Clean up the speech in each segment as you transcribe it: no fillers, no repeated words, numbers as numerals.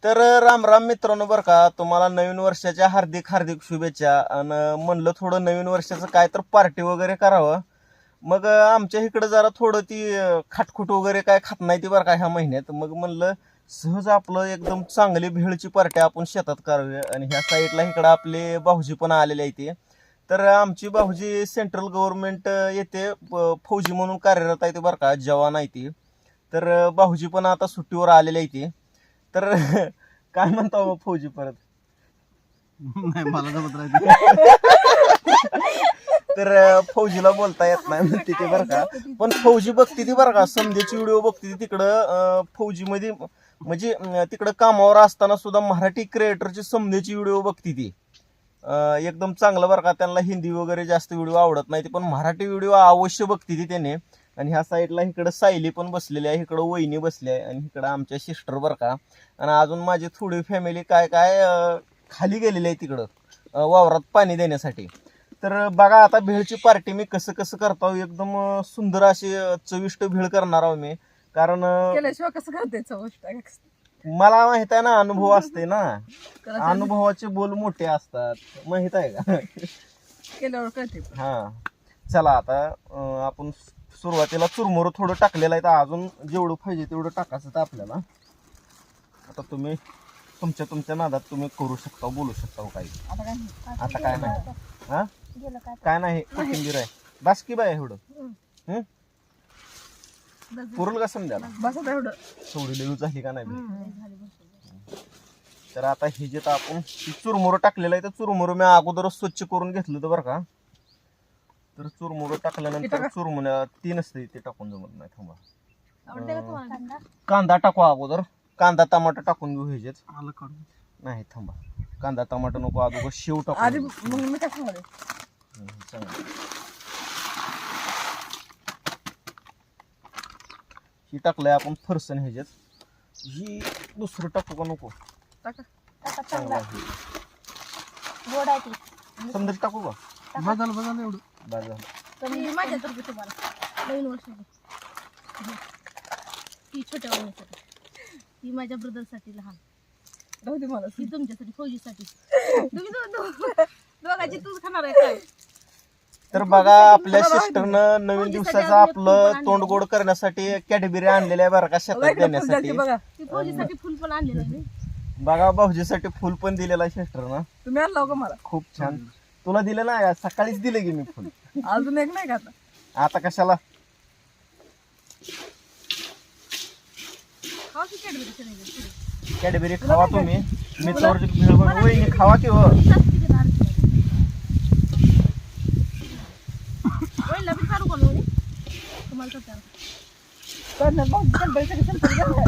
तर राम राम मित्रांनो, बरं का तुम्हाला नवीन वर्षाच्या हार्दिक हार्दिक शुभेच्छा. आणि म्हणलं थोडं नवीन वर्षाचं काय तर पार्टी वगैरे करावं. मग आमच्या इकडं जरा थोडं ती खाटखुट वगैरे काय खात नाही ती बरं का ह्या महिन्यात. मग म्हणलं सहज आपलं एकदम चांगली भेळची पार्टी आपण शेतात करावी. आणि ह्या साईडला इकडं आपले भाऊजी पण आलेले आहे ते. तर आमची भाऊजी सेंट्रल गव्हर्नमेंट येथे फौजी म्हणून कार्यरत आहे ते बरं का, जवान आहे ती. तर भाऊजी पण आता सुट्टीवर आलेले आहे ते. तर काय म्हणता मग फौजी परत. नाही मला जमत राहते. तर फौजीला बोलता येत नाही म्हणते ते बरं का. पण फौजी बघते ती बरं का, समजेची व्हिडिओ बघते ती तिकडं फौजी मध्ये. म्हणजे तिकडं कामावर असताना सुद्धा मराठी क्रिएटरची समजेची व्हिडिओ बघते ती. एकदम चांगलं बरं का. त्यांना हिंदी वगैरे जास्त व्हिडिओ आवडत नाही पण मराठी व्हिडिओ अवश्य बघते ती त्याने. आणि ह्या साईडला इकडं सायली पण बसलेली आहे, इकडं वहिनी बसली आहे, आणि इकडं आमच्या सिस्टर बरं का. आणि अजून माझी थोडी फॅमिली काय काय खाली गेलेली आहे तिकडं वावरात पाणी देण्यासाठी. तर बघा आता भेळची पार्टी मी कसं कसं करतो. एकदम सुंदर अशी चविष्ट भेळ करणार आहोत मी. कारण केल्याशिवाय कसं करते चविष्ट मला माहित आहे ना, अनुभव असते ना, अनुभवाचे बोल मोठे असतात, माहित आहे का. केल्यावर कळते. हा चला आता आपण सुरुवातीला चुरमुरं थोडं टाकलेलं आहे. तर अजून जेवढं पाहिजे तेवढं टाकायचं तर आपल्याला. आता तुम्ही तुमच्या नादात तुम्ही करू शकता, बोलू शकता काही. आता काय नाही. हा काय नाही, कोथिंबीर आहे बास की बाय एवढं. पुरल का समजायला. बस आता एवढं. थोडी लयूच झाली का नाही. तर आता हे जे आपण चुरमुरं टाकलेलं आहे तर चुरमुरं मी अगोदरच स्वच्छ करून घेतलं तर बरं का. तर चुरमुरं टाकल्यानंतर चुरमुऱ्या तीन असते ते टाकून जमत नाही. थांबा, कांदा टाकू अगोदर. कांदा टमाटर टाकून घेऊ ह्याच्यात. आलं काढून नाही थांबा, कांदा टमाटर नको, अगोदर शेव आधी टाकू. मग मी काय सांगते चांगलं. ही टाकलंय आपण फरसन ह्याच्यात. ही दुसरं टाकू का नको. टाका. चांगलं आहे. गोड आहे ती. समजा टाकू का. बदल एवढं बरं झालं. तुम्ही माझ्यातर्फे तुम्हाला नवीन वर्षाची ती छोट्या वहिनीसाठी, ती माझ्या ब्रदरसाठी लहान, राहू दे मला. ती तुमच्यासाठी फौजीसाठी. तुम्ही दोघांची तूच खाणार आहे काय. तर बघा आपल्या सिस्टरनं नवीन दिवसाचं आपलं तोंड गोड करण्यासाठी कॅडबरी आणलेल्या आहे बरं का, शेतात देण्यासाठी. बघा ती फौजीसाठी फुल पण आणलेलं आहे मी. बघा भाऊजीसाठी फुल पण दिलेलं आहे सिस्टरनं. तुम्ही आणला का मला. खूप छान. तुला दिलं ना का? सकाळीच दिलं की मी फुल. अजून एक नाही का आता. आता कशाला. खाऊ की कॅडबरीचं नाही पुढे. कॅडबरी खावा तुम्ही. मित्रावरची भेळ बघ वहिनी खावा की हो. वहिनीला बी चालू करू वहिनी. तुम्हाला तर चालू. करणार मग गणपतीसाठी संपलं का?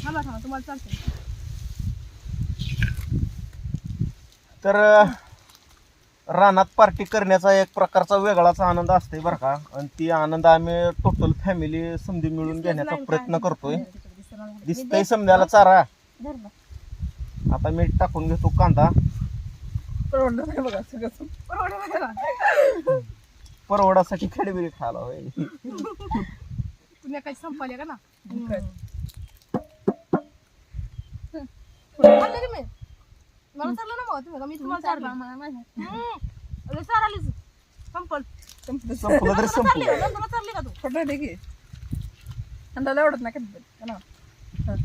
थांबा तुम्हाला चालतं. तर रानात पार्टी करण्याचा एक प्रकारचा वेगळाच आनंद असते बरं का. आणि ती आनंद आम्ही टोटल फॅमिली समधी मिळून घेण्याचा प्रयत्न करतोय. दिसतंय समजायला चारा. आता मीठ टाकून घेतो, कांदा. परवडलं नाही बघा सगळं. परवडासाठी कॅडबरी खायला होय. पुण्या काही संपाले का ना. काय? खाल्लं की मी. मला चाललं ना मग तुम्ही. मी तुम्हाला चाललं चाललीच संपल. संपलं तरी संपलं. चालली का तू. छोटं दे की. थंडाला आवडत नाही का ना. बस.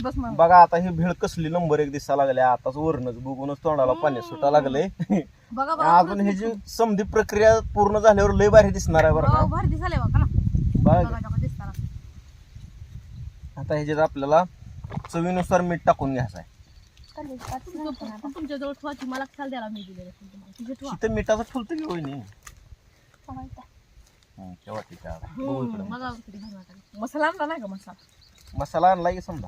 बस मग. बघा आता ही भेळ कसली नंबर एक दिसायला लागली. आताच वरणच बघूनच तोंडाला पाणी सुटा लागले. बघा बघा अजून ही जी समधी प्रक्रिया पूर्ण झाल्यावर लय भारी दिसणार आहे बरं का. भारी दिसाले बघा ना. बघा बघा दिसताना. आता ह्याच्यात आपल्याला चवीनुसार मीठ टाकून घ्यायचं आहे. तुमच्या जवळ ठेवायची मला खाल द्यायला मी दिलेलं तुम्हाला. तुझे ठेवा. तिथं मिठाचं फुलतं की होईनी. केव्हा ठीक आहे. बघू इकडं. बघा किती भारी वाटायला. मसाला आणला नाही का मसाला. मसाला आणला की समजा.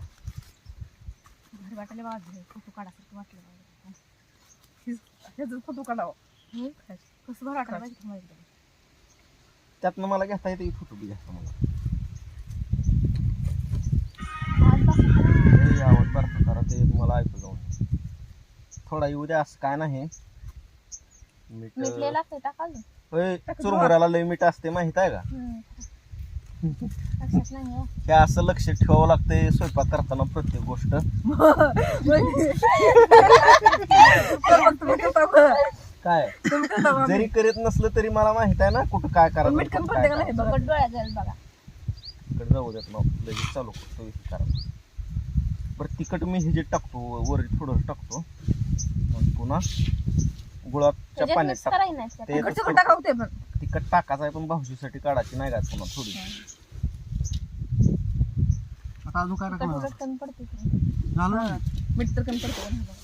भारी वाटायला बघा. फोटो काढायचं वाटलं. ह्याचं फोटो काढावं. कसं भारी वाटायला माहिती तुम्हाला. त्यातनं मला घेता येते फोटो बी घ्यायचा मला. आवाज बरं करा ते मला ऐकू जाऊन. थोडा येऊ द्या, असं काय नाही. मीठ लागतंय टाकाल. चुरमुऱ्याला लय मीठ असते माहित आहे का. लक्षात नाही हो. हे असं लक्ष ठेवावं लागतंय स्वयंपाक करताना प्रत्येक गोष्ट. तुम्ही करता का? काय तुम्ही करता का? जरी करीत नसलं तरी मला माहित आहे ना कुठं काय करायचं मीठ कमी कुठं पडते काय का नाही करायचं. बघा. फुकट डोळ्यात जाईल बघा. इकडे जाऊ देत ना लगेच चालू करतो हे करायला. बरं तिखट मी हे जे टाकतो वर थोडं टाकतो आणि पुन्हा गुळाच्या त्याच्यात पाण्यात mix टाकतो. करायचं नाही त्यात. ते तिखट तिखट टाकावं ते पण. तिखट टाकायचं आहे पण भाऊजीसाठी काढायची नाही का पुन्हा थोडी. आता अजून काय टाकणार फुकट कमी पडते की. झालं हा. मीठ तर कमी पडते का नाही बघा.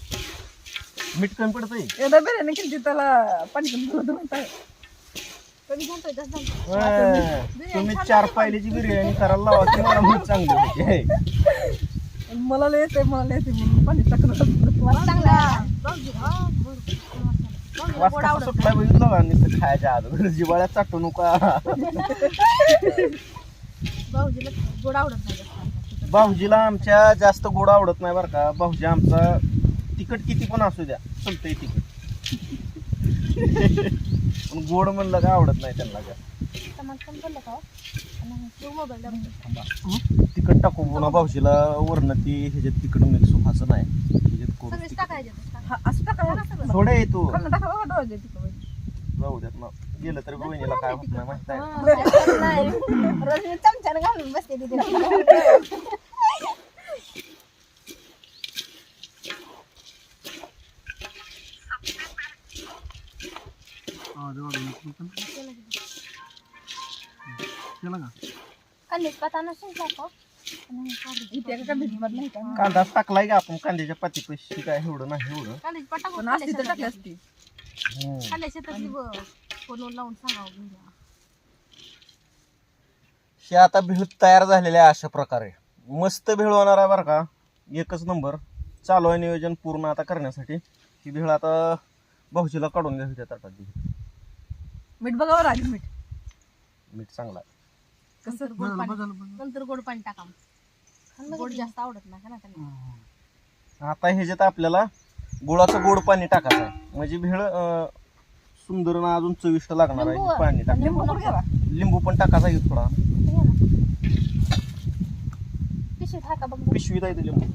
मीठ कमी पडतंय. एकदा बिर्याणी केली त्याला पाणी कमी पडतं म्हणताय. कमी घालतोय जास्त घालतोय. तुम्ही 4 पायलीची बिर्याणी करायला लावा की मला म्हणून चांगली होती. मला लय येते म्हणून पाणी टाकलं. वास चांगला. भाऊजी, हा, बरोबर. भाऊजीला वास गोड कसा आवडत सुटलाय बघितलं का नुसतं खायच्या अगोदर जिवाळ्यात चाटू नका. भाऊजीला गोड आवडत नाही जास्त. भाऊजीला आमच्या जास्त गोड आवडत नाही बरं का. भाऊजी आमचा तिखट किती पण असू द्या चलतंय तिखट. पण गोड म्हणलं का आवडत नाही त्यांना जास्त. टमाटर कमी पडलं का हो? नाही, तू मोबाईल दाबून दे. तिखट टाकू पुन्हा भाऊजीला वरण ती ह्याच्यात तिखट मिक्स व्हायचं नाही ह्याच्यात करून सगळेच तिखट. टाकायचे ते. हा, असं टाकावं ना. थोडे येतो खाल्लं टाकावं का डोळ्यात तिखट? जाऊ देत ना गेलं तर बहिणीला काय होत नाही माहित आहे. हा, नाही. रोज मी चमच्यानं घालून बसते तिथे. हा देवा केला का कांद्याची पात आणून शिंकला का? नाही, कांद्याची इथे का कांद्याची पात नाही का? कांदा टाकलाय का आपण कांद्याच्या पातीपाशी काय एवढं नाही एवढं. कांद्याची पात टाकून पण असती तर टाकली असती. खाल्ल्या शेतातली फोन लावून सांगावं घेऊन. हे आता भेळ तयार झालेले आहे अशा प्रकारे. मस्त भेळ होणार आहे बरं का. एकच नंबर चालू आहे नियोजन पूर्ण आता करण्यासाठी. ही भेळ आता भाऊजीला काढून घ्यावी त्या ताटात. मीठ बघावं लागेल मीठ. मीठ चांगला आहे. कसं नंतर गोड बरं, पाणी बरं, बरं. नंतर गोड पाणी टाका. गोड जास्त आवडत नाही का ना त्यांना. आता ह्याच्यात आपल्याला गुळाचं गोड पाणी टाकायचं आहे म्हणजे भेळ सुंदर ना अजून चविष्ट लागणार आहे. लिंबू- पाणी टाक. लिंबू कुठं गेला? लिंबू पण टाकायचा आहे थोडा. हे घे ना. पिशवीत हाय का बघ बरं. पिशवीत आहे ते लिंबू.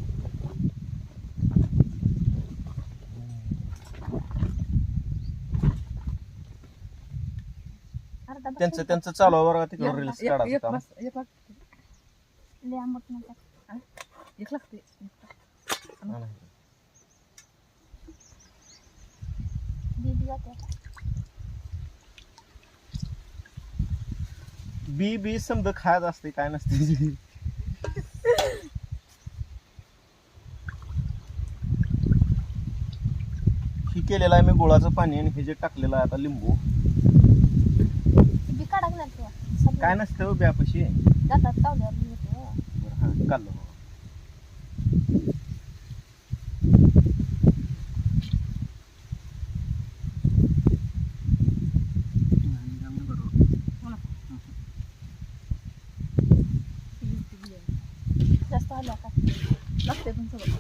अर्धा बघ. त्यांचं चालू आहे बरं का तिकडे रील्स एक काढायचं काम. बस, एक लागते. लय आंबट नका. एक लागते. हा, नाही. दीदी जाते आता. बी समजा खायच असते काय नसते. ही केलेलं आहे मी गुळाचं पाणी आणि हे जे टाकलेलं आहे आता लिंबू. बी काढा ना तुला. सगळं काय नसतं हो ब्यापाशी. जातात चावल्यावर मी येतो. बरं, हा काढलं बाबा. नाही, नाही, बरोबर. जास्त आल्या का? लागते पण सगळं.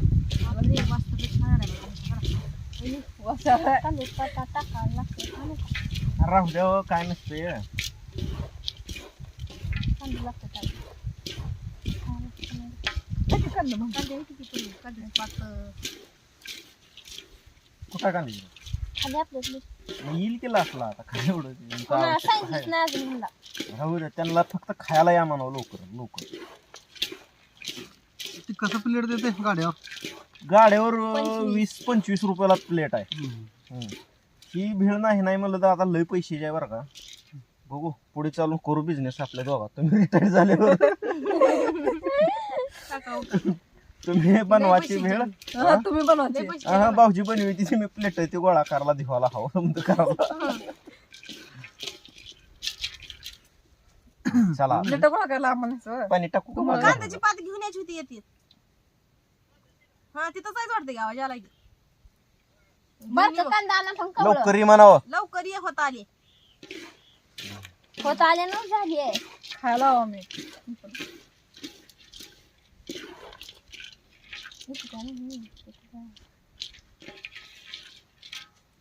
मला लय वाजता ते खाणार आहे मला. वास आलाय. कांद्याची पात टाकायला लागते. राहू द्या हो, काय नसते. कांदे लागते त्याला. किती कांदा मग? कांदे किती पडले? कांद्याची पात कुठं कांदी खाली आपल्या येईल केला असला आता काय एवढं त्यांचं आवश्यक सांगितलं आहे. नाही अजून म्हणला. राहू द्या त्यांना फक्त खायला या म्हणावं लवकर लवकर. ती कसं प्लेट देते गाड्यावर गाड्यावर 25. 20-25 रुपयाला प्लेट आहे. हम्म. ही भेळ नाही म्हणलं तर आता लय पैसे आहे बरं का. बघू पुढे चालून करू बिझनेस आपल्या दोघात. तुम्ही रिटायर झाल्यावर तुम्ही बनवायची भेळ. हा, तुम्ही बनवायचे. लय पैसे हा भाऊजी बनवी तिथे मी प्लेट ती गोळा करायला दिवाला हवं करायला. चला प्लेट गोळा करायला आम्हाला सवय. पाणी टाकू का माझं? कांद्याची पात घेऊन यायची होती येते. हा तिथं जायचं वाटतं गावा ज्याला कांदा आणा पण लवकर ये म्हणावं. लवकर ये होत आले होत आले ना झाली आहे. खायला हवं आम्ही.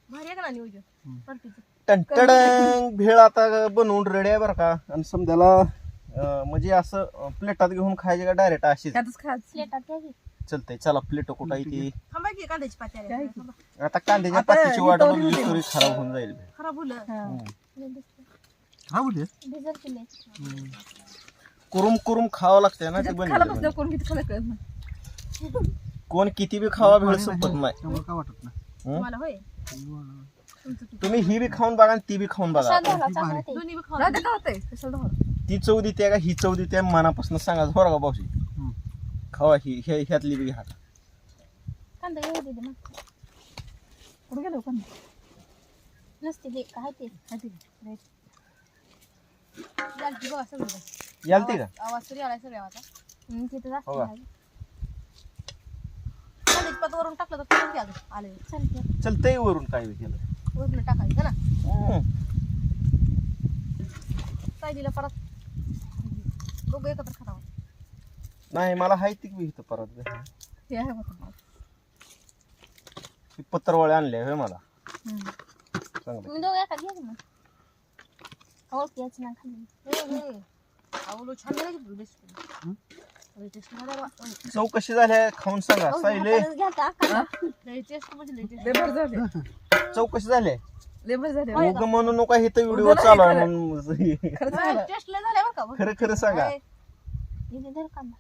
भारी आहे का ना नियोजन परतीचं. टंटडंग भेळ आता बनवून रेडी आहे बरं का. आणि समजायला म्हणजे असं प्लेटात घेऊन खायचे का डायरेक्ट अशीच त्यातच खायचं प्लेटात घ्या की. चलतंय चला प्लेट कुठं आहे ती थांबा की कांद्याची पाती आली. काय? थांबा. आता कांद्याच्या आता पातीची ही वाट तवली बघली होती. तरी खराब होऊन जाईल खराब होलं. हा. हा बोलले भिजल की नाही. कुरुम कुरुम खावं लागतंय ना ते त्याच्यात खायला बनवलं बसल्यावर कोण किती खायला कळत नाही. कोण किती बी खावा भेळ संपत नाही त्यामुळे काय वाटत नाही हं? मला होय तुम्ही ही बी खाऊन बघा आणि ती बी खाऊन बघा प्रसाद झाला चांगला ते. दोन्ही बी खाऊ. राहते का होतंय कशाला धावलं? ती चव देते का ही चव देते मनापासून सांगा बरं का भाऊजी हं. खावा ही ह्यातली बी घ्या कांदा घेऊ दे मग. कुठं गेलो पण नसते ते काय ते. जालती बघा सगळं. यालते का आवाज तरी आलाय सगळ्या आता. तिथे जास्त हो का? नाही. कांद्याची पात वरून टाकलं तर फिरून घ्या गं. आले चालते. चलतंय वरून काय बी केलं वरून टाकायचं ना. हं. सायलीला परत दोघं एकत्र खातावं. नाही मला हायती बी इथं परत हे आहे बघा. ती पत्रवळे आणले होय मला हम्म. चांगलं तुम्ही दोघं एका घ्या की मग. ओळख याच ना खाली. आवलो छान झालं की बेस्ट. टेस्ट मध्ये चव कशी झाल्या खाऊन सांगा सायले घ्या का टेस्ट म्हणजे टेस्ट. लेबर झाले चव कशी झाले लेबर झाले उग म्हणू नका इथं व्हिडिओ चालू आहे म्हणून खरंच झालं. टेस्ट लय झालं बरं का बघ. खरं खरं सांगा इथे धर कांदा.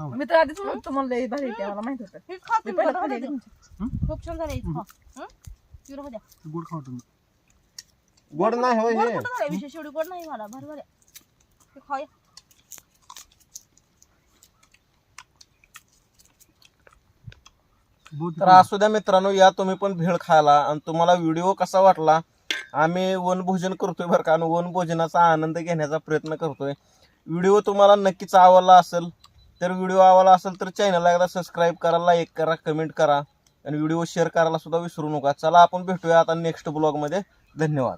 मी तर आधीच म्हणतो तुम्हाला लई भारी येते मला माहित होतं हे खा मी तुम्ही पहिलं बरं खाली होतं ते. खूप छान झालं हे खा. हं? पिवळं होऊ द्या. गोड खावतो मी. गोड नाही होय गोड हे कुठं झालंय? विशेष एवढी गोड नाही मला भारी झाल्या. हे खाऊया. बहुत तर असू द्या मित्रांनो या तुम्ही पण भेळ खायला आणि तुम्हाला व्हिडिओ कसा वाटला आम्ही वनभोजन करतोय बरं का आणि वनभोजनाचा आनंद घेण्याचा प्रयत्न करतोय व्हिडिओ तुम्हाला नक्कीच आवडला असेल तर व्हिडिओ आवडला असेल तर चॅनलला एकदा सबस्क्राईब करा लाईक करा कमेंट करा आणि व्हिडिओ शेअर करायला सुद्धा विसरू नका चला आपण भेटूया आता नेक्स्ट ब्लॉगमध्ये धन्यवाद